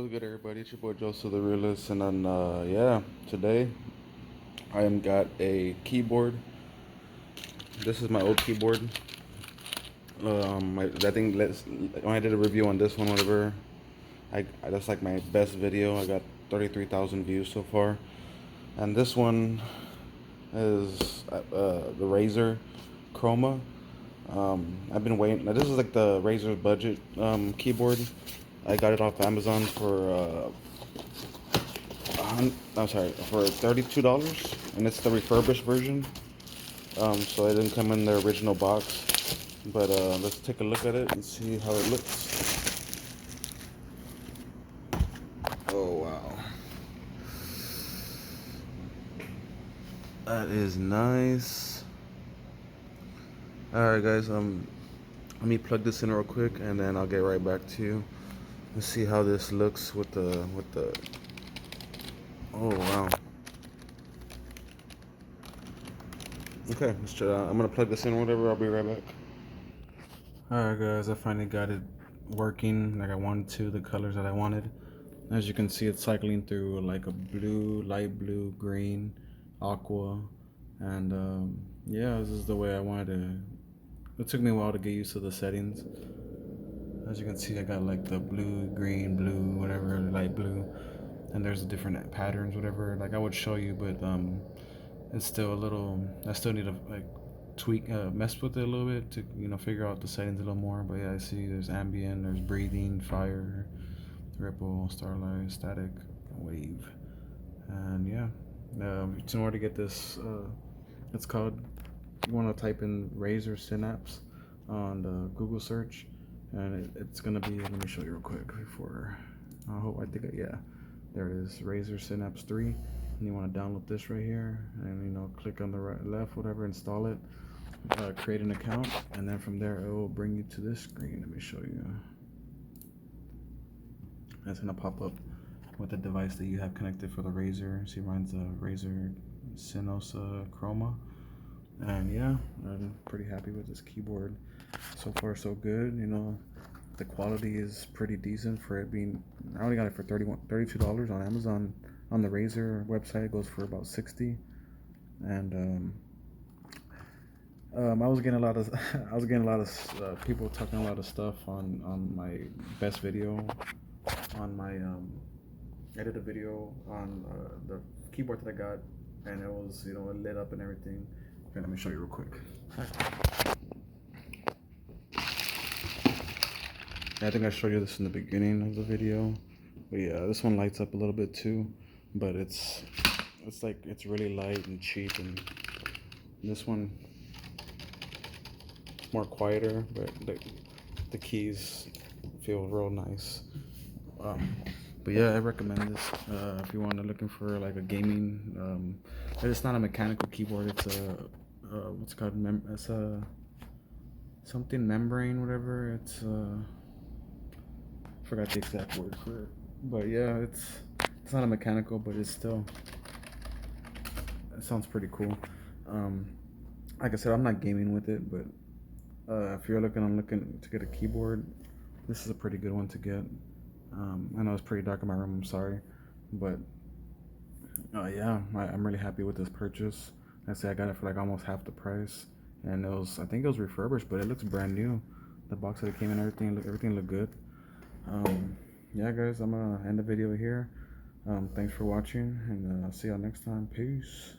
What's good, everybody? It's your boy Joseph the Realist, and then yeah, today I am got a keyboard. This is my old keyboard. I think when I did a review on this one, whatever, that's like my best video. I got 33,000 views so far, and this one is the Razer Chroma. I've been waiting. This is like the Razer budget keyboard. I got it off Amazon for I'm sorry, for $32, and it's the refurbished version. So it didn't come in the original box. But let's take a look at it and see how it looks. Oh wow, that is nice. All right, guys. Let me plug this in real quick, and then I'll get right back to you. Let's see how this looks with the. Oh wow. Okay, let's try. I'm gonna plug this in. Whatever. I'll be right back. Alright guys, I finally got it working like I wanted to, the colors that I wanted. As you can see, it's cycling through like a blue, light blue, green, aqua, and yeah, this is the way I wanted to. It took me a while to get used to the settings. As you can see, I got like the blue, green, blue, whatever, light blue, and there's different patterns, whatever. Like I would show you, but it's still a little. I still need to like tweak, mess with it a little bit to figure out the settings a little more. But yeah, I see there's ambient, there's breathing, fire, ripple, starlight, static, wave, and yeah. In order to get this, it's called. You want to type in Razer Synapse on the Google search, and it's gonna be. Let me show you real quick before. Yeah, there it is, Razer Synapse 3. And you want to download this right here, and click on the right, left, whatever, install it, create an account, and then from there it will bring you to this screen. Let me show you. It's gonna pop up with the device that you have connected for the Razer. See, mine's a Razer cynosa chroma, and yeah, I'm pretty happy with this keyboard. So far, so good. The quality is pretty decent for it being. I only got it for $32 on Amazon. On the Razer website, it goes for about 60, and I was getting a lot of people talking a lot of stuff on my best video. On my I did a video on the keyboard that I got, and it was it lit up and everything. Okay, let me show you real quick. I think I showed you this in the beginning of the video, but yeah, this one lights up a little bit too. But it's like it's really light and cheap, and this one more quieter, but the keys feel real nice. But yeah, I recommend this if you want to looking for like a gaming. It's not a mechanical keyboard. It's a what's it called? It's a something membrane, whatever. It's forgot the exact word for it. But yeah, it's not a mechanical, but it sounds pretty cool. Like I said, I'm not gaming with it, but if you're looking to get a keyboard, this is a pretty good one to get. I know it's pretty dark in my room, I'm sorry, but yeah, I'm really happy with this purchase. I say I got it for like almost half the price, and I think it was refurbished, but it looks brand new. The box that it came in, everything looked good. Yeah, guys, I'm gonna end the video here. Thanks for watching, and I'll see y'all next time. Peace.